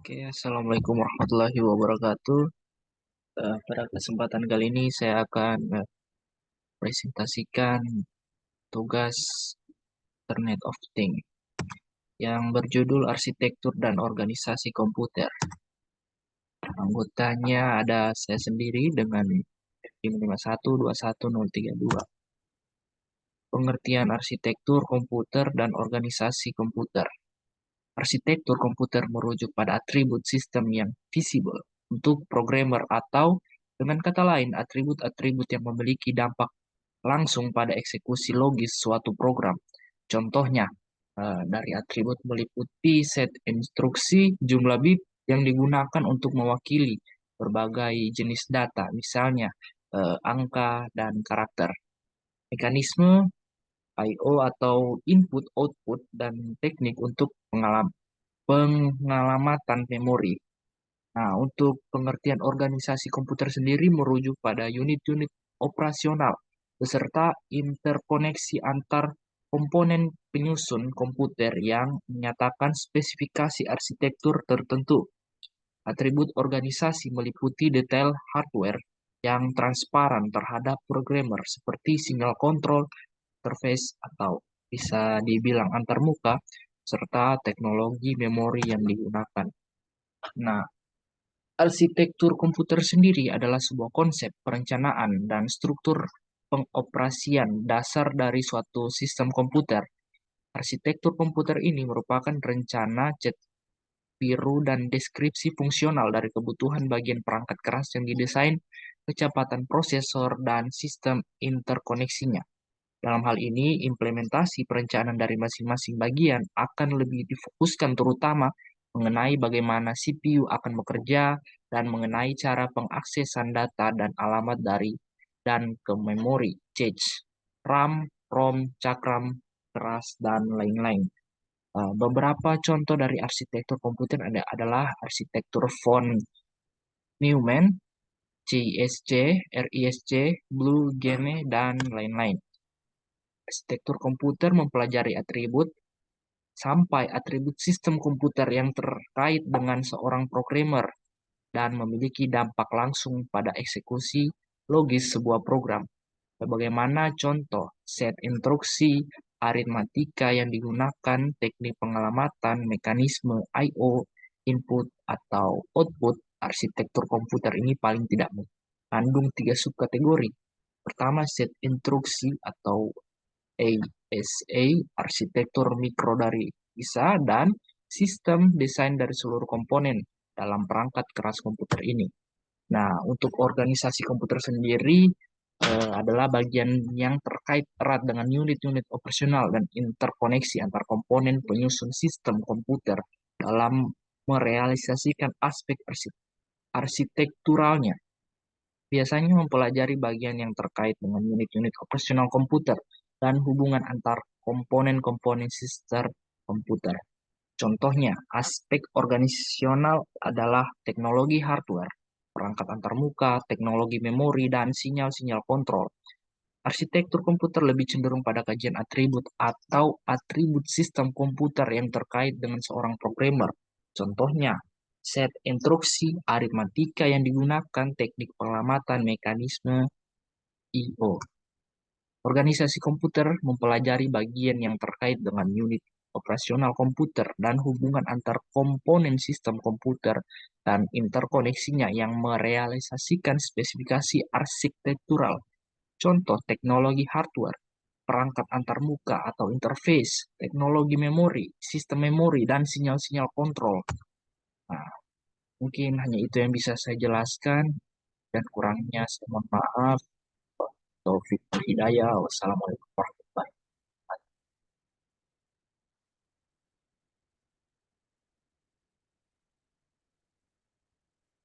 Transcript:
Oke, Assalamualaikum warahmatullahi wabarakatuh. Pada kesempatan kali ini saya akan presentasikan tugas Internet of Things yang berjudul Arsitektur dan Organisasi Komputer. Anggotanya ada saya sendiri dengan tim 5121032. Pengertian arsitektur komputer dan organisasi komputer. Arsitektur komputer merujuk pada atribut sistem yang visible untuk programmer atau dengan kata lain atribut-atribut yang memiliki dampak langsung pada eksekusi logis suatu program. Contohnya, dari atribut meliputi set instruksi, jumlah bit yang digunakan untuk mewakili berbagai jenis data, misalnya angka dan karakter. Mekanisme I/O atau input-output dan teknik untuk pengalamatan memori. Nah, untuk pengertian organisasi komputer sendiri merujuk pada unit-unit operasional beserta interkoneksi antar komponen penyusun komputer yang menyatakan spesifikasi arsitektur tertentu. Atribut organisasi meliputi detail hardware yang transparan terhadap programmer seperti sinyal kontrol, interface atau bisa dibilang antarmuka, serta teknologi memori yang digunakan. Nah, arsitektur komputer sendiri adalah sebuah konsep perencanaan dan struktur pengoperasian dasar dari suatu sistem komputer. Arsitektur komputer ini merupakan rencana cat biru dan deskripsi fungsional dari kebutuhan bagian perangkat keras yang didesain, kecepatan prosesor, dan sistem interkoneksinya. Dalam hal ini, implementasi perencanaan dari masing-masing bagian akan lebih difokuskan terutama mengenai bagaimana CPU akan bekerja dan mengenai cara pengaksesan data dan alamat dari dan ke memori, cache, RAM, ROM, cakram, keras, dan lain-lain. Beberapa contoh dari arsitektur komputer adalah arsitektur von Neumann, CISC, RISC, Blue Gene, dan lain-lain. Arsitektur komputer mempelajari atribut sampai atribut sistem komputer yang terkait dengan seorang programmer dan memiliki dampak langsung pada eksekusi logis sebuah program. Sebagaimana contoh, set instruksi, aritmatika yang digunakan, teknik pengalamatan, mekanisme I/O, input atau output, arsitektur komputer ini paling tidak mengandung tiga subkategori. Pertama, set instruksi atau ASA, arsitektur mikro dari ISA, dan sistem desain dari seluruh komponen dalam perangkat keras komputer ini. Nah, untuk organisasi komputer sendiri adalah bagian yang terkait erat dengan unit-unit operasional dan interkoneksi antar komponen penyusun sistem komputer dalam merealisasikan aspek arsitekturalnya. Biasanya mempelajari bagian yang terkait dengan unit-unit operasional komputer dan hubungan antar komponen-komponen sistem komputer. Contohnya, aspek organisasional adalah teknologi hardware, perangkat antarmuka, teknologi memori, dan sinyal-sinyal kontrol. Arsitektur komputer lebih cenderung pada kajian atribut atau atribut sistem komputer yang terkait dengan seorang programmer. Contohnya, set instruksi, aritmatika yang digunakan, teknik pengamatan, mekanisme I/O. Organisasi komputer mempelajari bagian yang terkait dengan unit operasional komputer dan hubungan antar komponen sistem komputer dan interkoneksinya yang merealisasikan spesifikasi arsitektural. Contoh teknologi hardware, perangkat antarmuka atau interface, teknologi memori, sistem memori, dan sinyal-sinyal kontrol. Nah, mungkin hanya itu yang bisa saya jelaskan dan kurangnya saya mohon maaf. Taufik Hidayah. Wassalamualaikum warahmatullahi wabarakatuh.